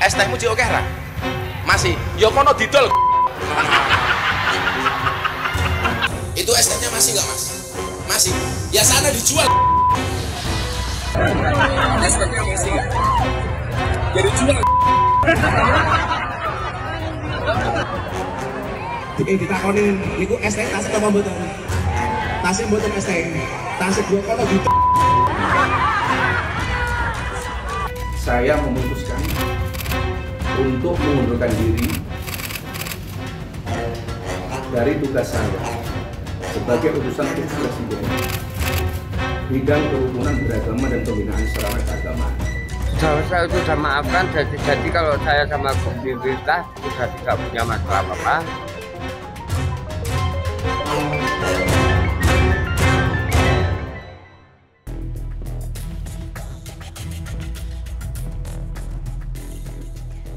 Es tehmu cik oke ra? Masih. Ya kono didol. Itu es tehnya masih nggak Mas? Masih. Ya sana dijual. Es tehnya masih nggak? Jadi jual. Ditakonin niku es teh tasik apa mboten? Tasik mboten es teh. Tasik dua kono gitu. Saya memutuskan untuk mengundurkan diri dari tugas saya sebagai utusan Presiden bidang kerukunan beragama dan pembinaan sarana keagamaan. Saya sudah maafkan, jadi kalau saya sama pemerintah sudah tidak punya masalah apa-apa.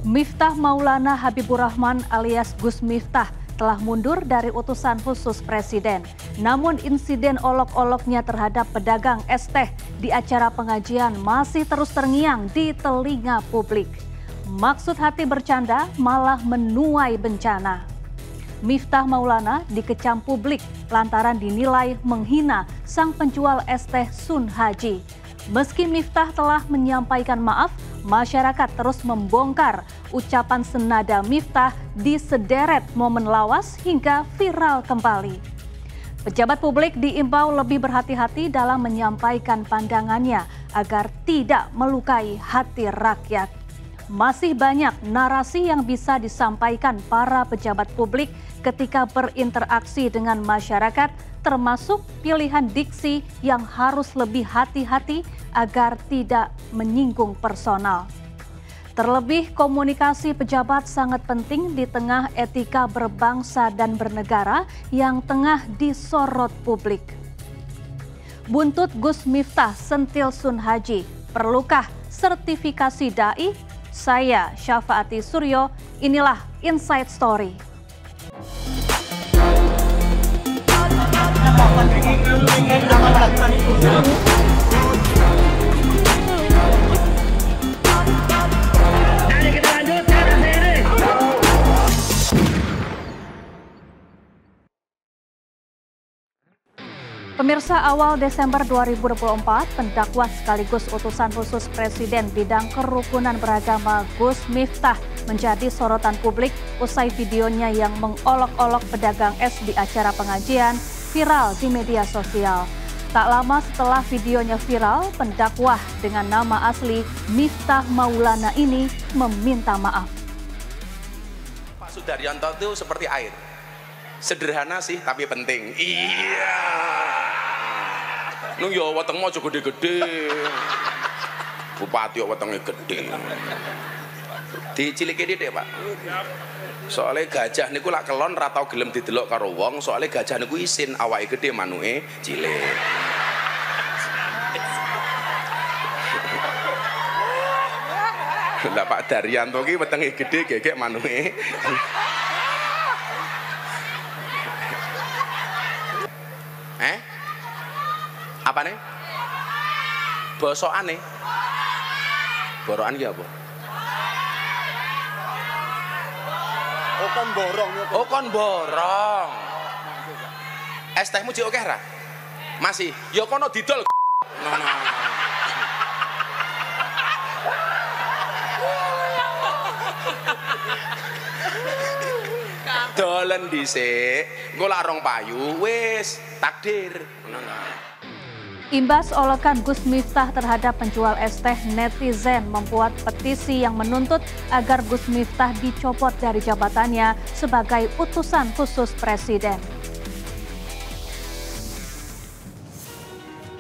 Miftah Maulana Habibur Rahman alias Gus Miftah telah mundur dari utusan khusus Presiden. Namun insiden olok-oloknya terhadap pedagang es teh di acara pengajian masih terus terngiang di telinga publik. Maksud hati bercanda malah menuai bencana. Miftah Maulana dikecam publik lantaran dinilai menghina sang penjual es teh Sun Haji. Meski Miftah telah menyampaikan maaf, masyarakat terus membongkar ucapan senada Miftah di sederet momen lawas hingga viral kembali. Pejabat publik diimbau lebih berhati-hati dalam menyampaikan pandangannya agar tidak melukai hati rakyat. Masih banyak narasi yang bisa disampaikan para pejabat publik ketika berinteraksi dengan masyarakat, termasuk pilihan diksi yang harus lebih hati-hati agar tidak menyinggung personal. Terlebih, komunikasi pejabat sangat penting di tengah etika berbangsa dan bernegara yang tengah disorot publik. Buntut Gus Miftah sentil Sun Haji, perlukah sertifikasi dai? Saya Syafaati Suryo, inilah Inside Story. Pemirsa, awal Desember 2024, pendakwa sekaligus utusan khusus Presiden bidang kerukunan beragama Gus Miftah menjadi sorotan publik usai videonya yang mengolok-olok pedagang es di acara pengajian viral di media sosial. Tak lama setelah videonya viral, pendakwah dengan nama asli Miftah Maulana ini meminta maaf. Pak Sudaryanto itu seperti air. Sederhana sih, tapi penting. Iya. Nung ya wetengmu aja gede-gede. Bupati kok wetenge gede. Dicilike dithik, Pak. Soale gajah niku lak kelon ra tau gelem didelok karo wong, soale gajah niku isin, awake gede manuke cilik. Lah Pak Daryanto ki wetenge gede gegek manuke. Apa nih? Bosokane. Borokan ki apa? Oh kon borong ya. Oh kon borong. Es tehmu cik oke ra? Masih. Ya kono didol. Dolen dhisik, engko lak rong payu wis takdir. Imbas olokan Gus Miftah terhadap penjual es teh, netizen membuat petisi yang menuntut agar Gus Miftah dicopot dari jabatannya sebagai utusan khusus Presiden.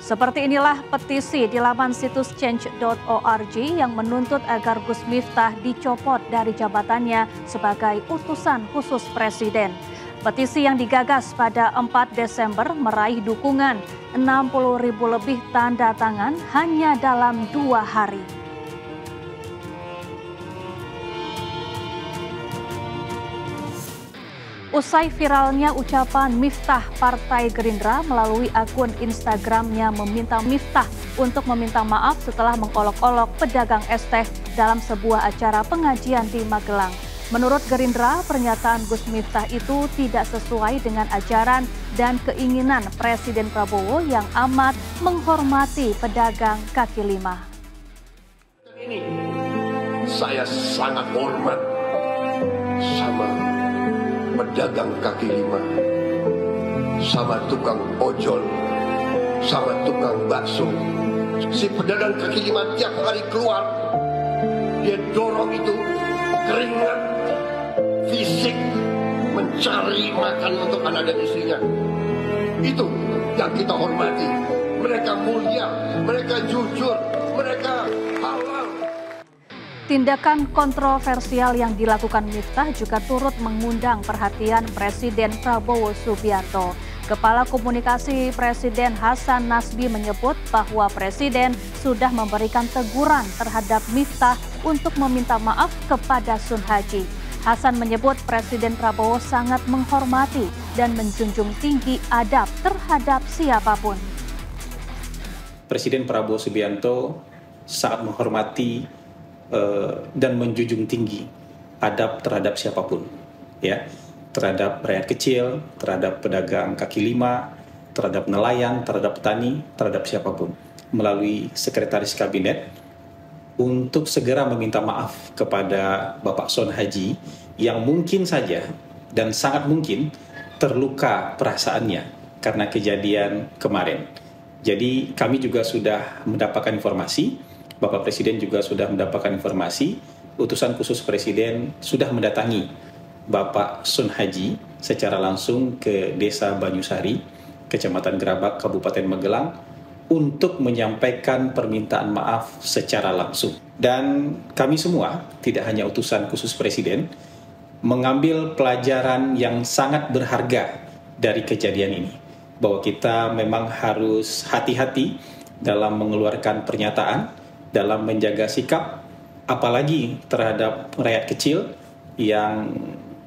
Seperti inilah petisi di laman situs change.org yang menuntut agar Gus Miftah dicopot dari jabatannya sebagai utusan khusus Presiden. Petisi yang digagas pada 4 Desember meraih dukungan 60.000 lebih tanda tangan hanya dalam 2 hari. Usai viralnya ucapan Miftah, Partai Gerindra melalui akun Instagramnya meminta Miftah untuk meminta maaf setelah mengolok-olok pedagang es teh dalam sebuah acara pengajian di Magelang. Menurut Gerindra, pernyataan Gus Miftah itu tidak sesuai dengan ajaran dan keinginan Presiden Prabowo yang amat menghormati pedagang kaki lima. Ini saya sangat hormat sama pedagang kaki lima, sama tukang ojol, sama tukang bakso. Si pedagang kaki lima tiap hari keluar, dia dorong itu keringat fisik mencari makan untuk anak dan istrinya. Itu yang kita hormati. Mereka mulia, mereka jujur, mereka halal. Tindakan kontroversial yang dilakukan Miftah juga turut mengundang perhatian Presiden Prabowo Subianto. Kepala Komunikasi Presiden Hasan Nasbi menyebut bahwa Presiden sudah memberikan teguran terhadap Miftah untuk meminta maaf kepada Sun Haji. Hasan menyebut Presiden Prabowo sangat menghormati dan menjunjung tinggi adab terhadap siapapun. Presiden Prabowo Subianto sangat menghormati dan menjunjung tinggi adab terhadap siapapun, ya, terhadap rakyat kecil, terhadap pedagang kaki lima, terhadap nelayan, terhadap petani, terhadap siapapun, melalui Sekretaris Kabinet untuk segera meminta maaf kepada Bapak Sun Haji yang mungkin saja dan sangat mungkin terluka perasaannya karena kejadian kemarin. Jadi kami juga sudah mendapatkan informasi, Bapak Presiden juga sudah mendapatkan informasi, utusan khusus Presiden sudah mendatangi Bapak Sun Haji secara langsung ke Desa Banyusari, Kecamatan Gerabak, Kabupaten Magelang, untuk menyampaikan permintaan maaf secara langsung. Dan kami semua, tidak hanya utusan khusus Presiden, mengambil pelajaran yang sangat berharga dari kejadian ini. Bahwa kita memang harus hati-hati dalam mengeluarkan pernyataan, dalam menjaga sikap, apalagi terhadap rakyat kecil yang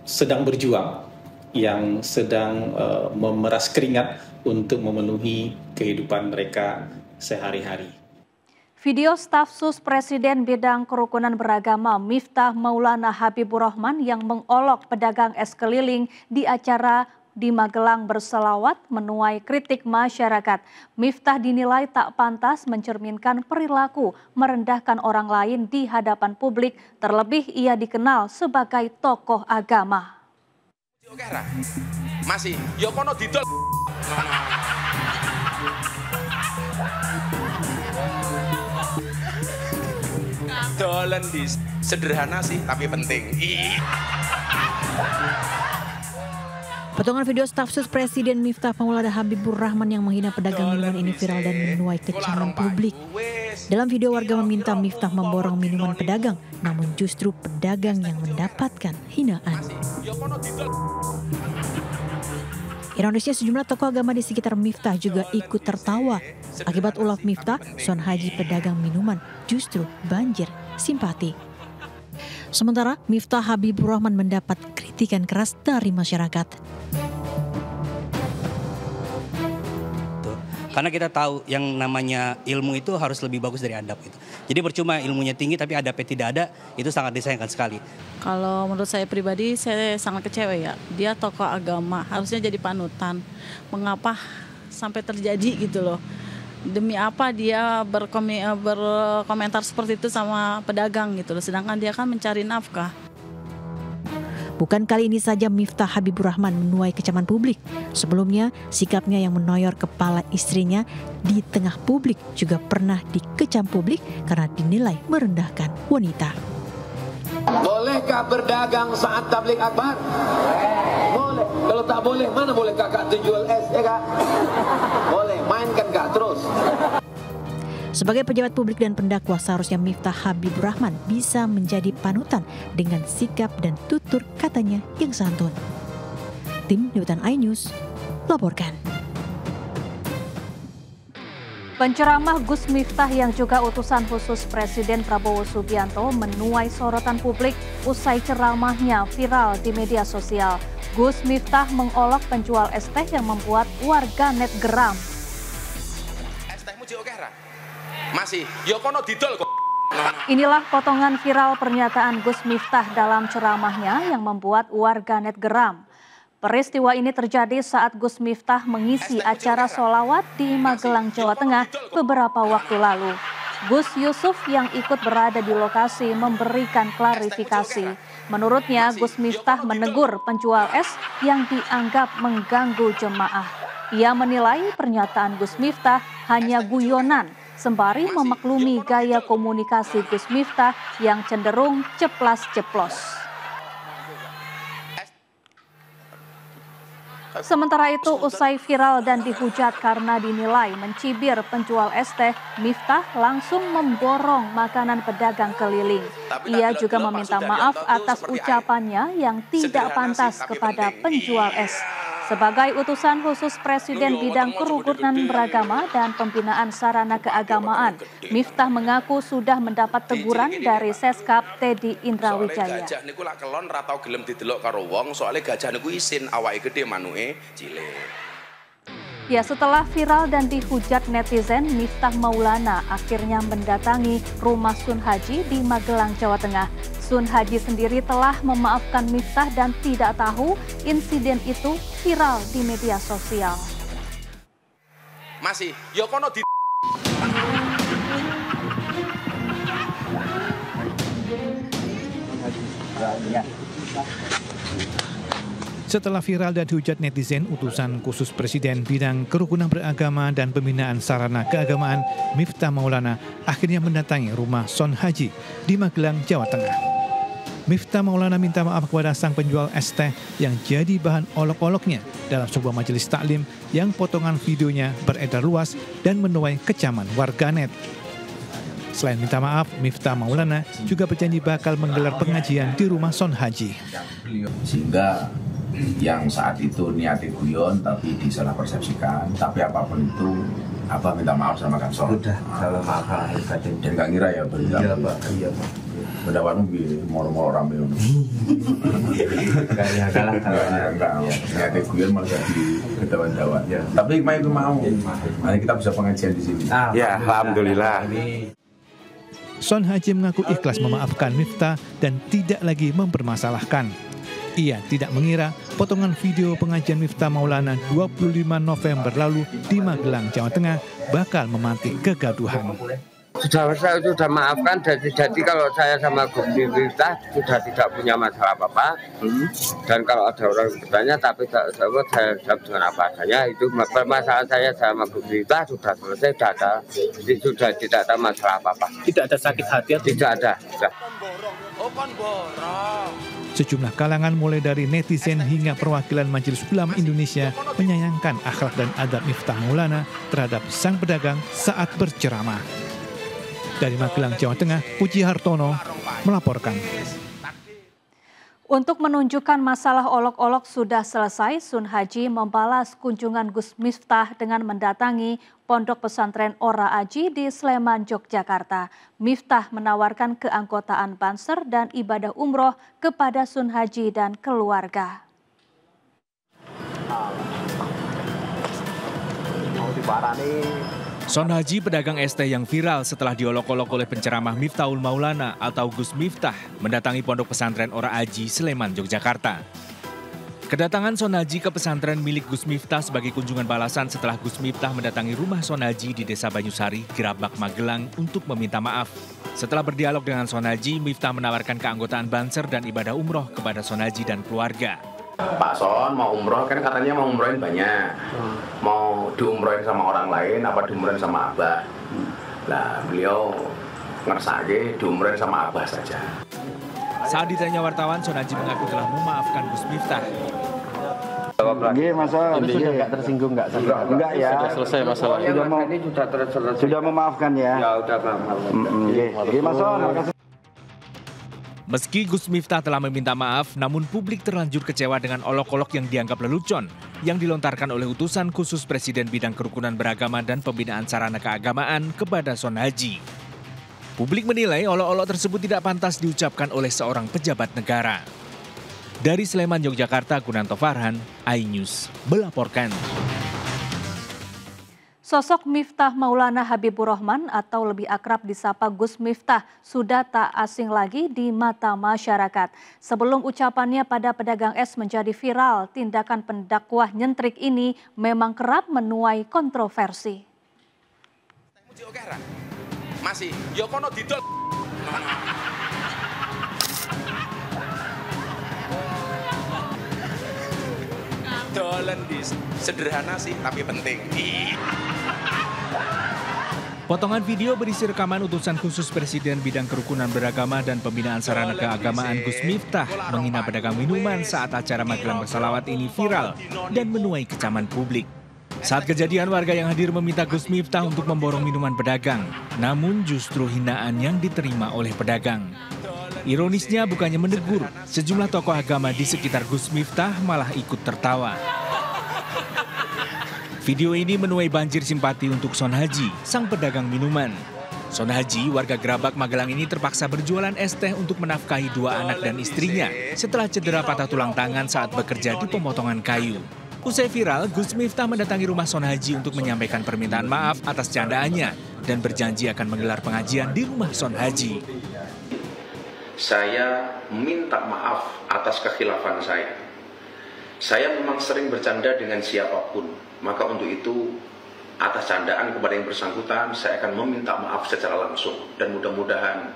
sedang berjuang, yang sedang memeras keringat untuk memenuhi kehidupan mereka sehari-hari. Video staf sus Presiden bidang kerukunan beragama Miftah Maulana Habibur Rahman yang mengolok pedagang es keliling di acara di Magelang berselawat menuai kritik masyarakat. Miftah dinilai tak pantas mencerminkan perilaku merendahkan orang lain di hadapan publik, terlebih ia dikenal sebagai tokoh agama. Masih, yo kono didol. Dolen di sederhana sih tapi penting. Potongan video staf sus Presiden Miftah Maulana Habibur Rahman yang menghina pedagang minuman ini viral dan menuai kecaman publik. Dalam video warga meminta Miftah memborong minuman pedagang, namun justru pedagang yang mendapatkan hinaan. Ironisnya sejumlah tokoh agama di sekitar Miftah juga ikut tertawa. Akibat ulah Miftah, Sun Haji pedagang minuman justru banjir simpati. Sementara Miftah Habibur Rahman mendapat kritikan keras dari masyarakat. Karena kita tahu yang namanya ilmu itu harus lebih bagus dari adab itu. Jadi percuma ilmunya tinggi tapi adabnya tidak ada, itu sangat disayangkan sekali. Kalau menurut saya pribadi, saya sangat kecewa ya. Dia tokoh agama, harusnya jadi panutan. Mengapa sampai terjadi gitu loh? Demi apa dia berkomentar seperti itu sama pedagang gitu loh. Sedangkan dia kan mencari nafkah. Bukan kali ini saja Miftah Habibur Rahman menuai kecaman publik. Sebelumnya, sikapnya yang menoyor kepala istrinya di tengah publik juga pernah dikecam publik karena dinilai merendahkan wanita. Bolehkah berdagang saat tabligh akbar? Boleh. Kalau tak boleh, mana boleh kakak jual es, ya kak? Boleh, mainkan kak terus. Sebagai pejabat publik dan pendakwa, seharusnya Miftah Habibur Rahman bisa menjadi panutan dengan sikap dan tutur katanya yang santun. Tim Liputan iNews laporkan. Penceramah Gus Miftah yang juga utusan khusus Presiden Prabowo Subianto menuai sorotan publik usai ceramahnya viral di media sosial. Gus Miftah mengolok penjual es teh yang membuat warganet geram. Es tehmu oke ra? Masih, yo kono didol kok. Inilah potongan viral pernyataan Gus Miftah dalam ceramahnya yang membuat warganet geram. Peristiwa ini terjadi saat Gus Miftah mengisi acara sholawat di Magelang, Jawa Tengah beberapa waktu lalu. Gus Yusuf yang ikut berada di lokasi memberikan klarifikasi. Menurutnya, Gus Miftah menegur penjual es yang dianggap mengganggu jemaah. Ia menilai pernyataan Gus Miftah hanya guyonan, sembari memaklumi gaya komunikasi Gus Miftah yang cenderung ceplas-ceplos. Sementara itu, usai viral dan dihujat karena dinilai mencibir penjual es teh, Miftah langsung memborong makanan pedagang keliling. Ia juga meminta maaf atas ucapannya yang tidak pantas kepada penjual es. Sebagai utusan khusus Presiden bidang kerukunan beragama dan pembinaan sarana keagamaan, Miftah mengaku sudah mendapat teguran dari Seskap Teddy Indrawijaya. Gajah niku lak kelon ra tau gelem didelok karo wong, soalnya gajah niku isin, awake gede manuke cilik. Ya, setelah viral dan dihujat netizen, Miftah Maulana akhirnya mendatangi rumah Sun Haji di Magelang, Jawa Tengah. Sun Haji sendiri telah memaafkan Miftah dan tidak tahu insiden itu viral di media sosial. Masih, ya kono di Setelah viral dan dihujat netizen, utusan khusus Presiden bidang kerukunan beragama dan pembinaan sarana keagamaan Miftah Maulana akhirnya mendatangi rumah Sun Haji di Magelang, Jawa Tengah. Miftah Maulana minta maaf kepada sang penjual es teh yang jadi bahan olok-oloknya dalam sebuah majelis taklim yang potongan videonya beredar luas dan menuai kecaman warganet. Selain minta maaf, Miftah Maulana juga berjanji bakal menggelar pengajian di rumah Sun Haji. Sehingga yang saat itu niatnya guyon tapi disalah persepsikan, tapi apapun itu Abah minta maaf sama Kang Sol. Sudah, salah maaf lahir batin. Dan gak ngira ya berita. Iya Pak, iya Pak. Pendapatmu moro-moro rame. Gak kalah kalau niatnya guyon malah jadi kedawan-dawan. Tapi hikmah itu mau. Nanti kita bisa pengajian di sini. Ya, alhamdulillah. Sun Haji mengaku ikhlas memaafkan Miftah dan tidak lagi mempermasalahkan. Ia tidak mengira potongan video pengajian Miftah Maulana 25 November lalu di Magelang, Jawa Tengah bakal memantik kegaduhan. Saya sudah maafkan, jadi kalau saya sama Gus Miftah sudah tidak punya masalah apa-apa. Dan kalau ada orang bertanya, tapi saya jawab dengan apa adanya. Itu permasalahan saya sama Gus Miftah sudah selesai, sudah tidak ada masalah apa-apa. Tidak ada sakit hati? Tidak ada. Sejumlah kalangan mulai dari netizen hingga perwakilan Majelis Ulama Indonesia menyayangkan akhlak dan adab Miftah Maulana terhadap sang pedagang saat berceramah. Dari Magelang, Jawa Tengah, Puji Hartono melaporkan. Untuk menunjukkan masalah olok-olok sudah selesai, Sun Haji membalas kunjungan Gus Miftah dengan mendatangi Pondok Pesantren Ora Aji di Sleman, Yogyakarta. Miftah menawarkan keanggotaan Banser dan ibadah umroh kepada Sun Haji dan keluarga. Sun Haji, pedagang es teh yang viral setelah diolok-olok oleh penceramah Miftahul Maulana atau Gus Miftah, mendatangi Pondok Pesantren Ora Aji, Sleman, Yogyakarta. Kedatangan Sun Haji ke pesantren milik Gus Miftah sebagai kunjungan balasan setelah Gus Miftah mendatangi rumah Sun Haji di Desa Banyusari, Gerabak, Magelang untuk meminta maaf. Setelah berdialog dengan Sun Haji, Miftah menawarkan keanggotaan Banser dan ibadah umroh kepada Sun Haji dan keluarga. Pak Son mau umroh, kan katanya mau umrohin banyak. Mau diumrohin sama orang lain apa diumrohin sama Abah. Nah, beliau ngersake diumrohin sama Abah saja. Saat ditanya wartawan, Sun Haji mengaku telah memaafkan Gus Miftah. Iya, masa sudah nggak tersinggung nggak? Enggak ya. Sudah selesai masalahnya. Sudah memaafkan ya. Ya udah maafkan. Oke, Mas Son, makasih. Meski Gus Miftah telah meminta maaf, namun publik terlanjur kecewa dengan olok-olok yang dianggap lelucon yang dilontarkan oleh utusan khusus Presiden bidang kerukunan beragama dan pembinaan sarana keagamaan kepada Sun Haji. Publik menilai olok-olok tersebut tidak pantas diucapkan oleh seorang pejabat negara. Dari Sleman, Yogyakarta, Kunanto Farhan, iNews melaporkan. Sosok Miftah Maulana Habibur Rahman atau lebih akrab disapa Gus Miftah sudah tak asing lagi di mata masyarakat. Sebelum ucapannya pada pedagang es menjadi viral, tindakan pendakwah nyentrik ini memang kerap menuai kontroversi. Masih, yo kono didol. Dolen sederhana sih, tapi penting. Potongan video berisi rekaman utusan khusus Presiden bidang kerukunan beragama dan pembinaan sarana keagamaan Gus Miftah menghina pedagang minuman saat acara Magelang Bersalawat ini viral dan menuai kecaman publik. Saat kejadian, warga yang hadir meminta Gus Miftah untuk memborong minuman pedagang, namun justru hinaan yang diterima oleh pedagang. Ironisnya bukannya menegur, sejumlah tokoh agama di sekitar Gus Miftah malah ikut tertawa. Video ini menuai banjir simpati untuk Son Haji, sang pedagang minuman. Son Haji, warga Gerabak Magelang ini terpaksa berjualan es teh untuk menafkahi dua anak dan istrinya setelah cedera patah tulang tangan saat bekerja di pemotongan kayu. Usai viral, Gus Miftah mendatangi rumah Son Haji untuk menyampaikan permintaan maaf atas candaannya dan berjanji akan menggelar pengajian di rumah Son Haji. Saya minta maaf atas kekhilafan saya. Saya memang sering bercanda dengan siapapun, maka untuk itu atas candaan kepada yang bersangkutan saya akan meminta maaf secara langsung dan mudah-mudahan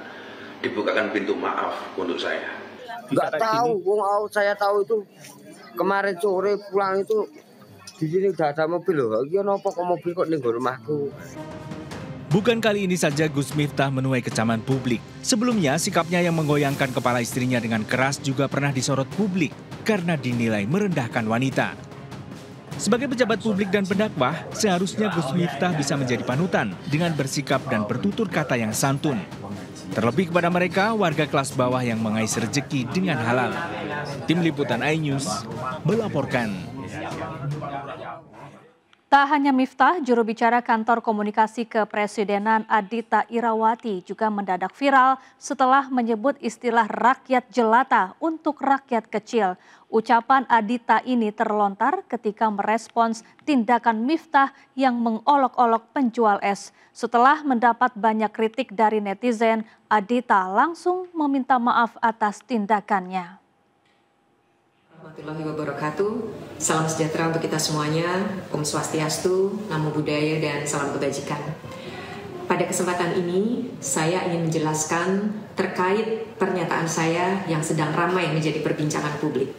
dibukakan pintu maaf untuk saya. Nggak tahu, saya tahu itu kemarin sore pulang itu di sini udah ada mobil loh. Iya nopo kok mobil kok ning rumahku. Bukan kali ini saja Gus Miftah menuai kecaman publik. Sebelumnya, sikapnya yang menggoyangkan kepala istrinya dengan keras juga pernah disorot publik karena dinilai merendahkan wanita. Sebagai pejabat publik dan pendakwah, seharusnya Gus Miftah bisa menjadi panutan dengan bersikap dan bertutur kata yang santun. Terlebih kepada mereka, warga kelas bawah yang mengais rezeki dengan halal. Tim Liputan iNews melaporkan. Tak hanya Miftah, juru bicara kantor komunikasi kepresidenan Adita Irawati juga mendadak viral setelah menyebut istilah rakyat jelata untuk rakyat kecil. Ucapan Adita ini terlontar ketika merespons tindakan Miftah yang mengolok-olok penjual es. Setelah mendapat banyak kritik dari netizen, Adita langsung meminta maaf atas tindakannya. Warahmatullahi wabarakatuh. Salam sejahtera untuk kita semuanya. Om Swastiastu, Namo Buddhaya, dan salam kebajikan. Pada kesempatan ini, saya ingin menjelaskan terkait pernyataan saya yang sedang ramai menjadi perbincangan publik.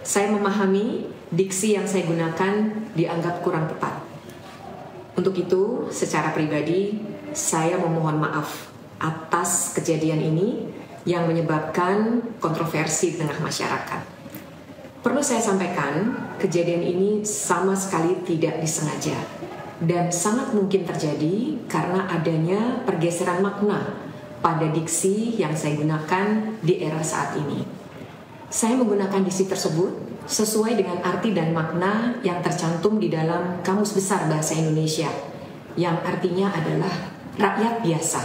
Saya memahami diksi yang saya gunakan dianggap kurang tepat. Untuk itu, secara pribadi, saya memohon maaf atas kejadian ini yang menyebabkan kontroversi di tengah masyarakat. Perlu saya sampaikan, kejadian ini sama sekali tidak disengaja dan sangat mungkin terjadi karena adanya pergeseran makna pada diksi yang saya gunakan di era saat ini. Saya menggunakan diksi tersebut sesuai dengan arti dan makna yang tercantum di dalam Kamus Besar Bahasa Indonesia, yang artinya adalah rakyat biasa,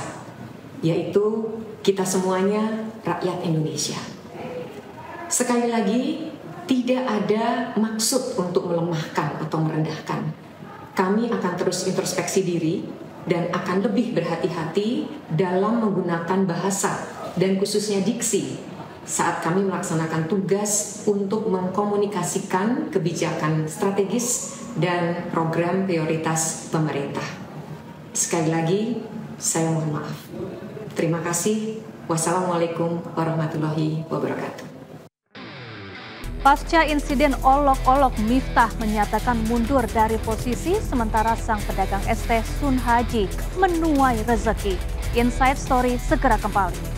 yaitu kita semuanya rakyat Indonesia. Sekali lagi, tidak ada maksud untuk melemahkan atau merendahkan. Kami akan terus introspeksi diri dan akan lebih berhati-hati dalam menggunakan bahasa dan khususnya diksi saat kami melaksanakan tugas untuk mengkomunikasikan kebijakan strategis dan program prioritas pemerintah. Sekali lagi, saya mohon maaf. Terima kasih. Wassalamualaikum warahmatullahi wabarakatuh. Pasca insiden olok-olok, Miftah menyatakan mundur dari posisi sementara sang pedagang es teh Sun Haji menuai rezeki. Inside Story segera kembali.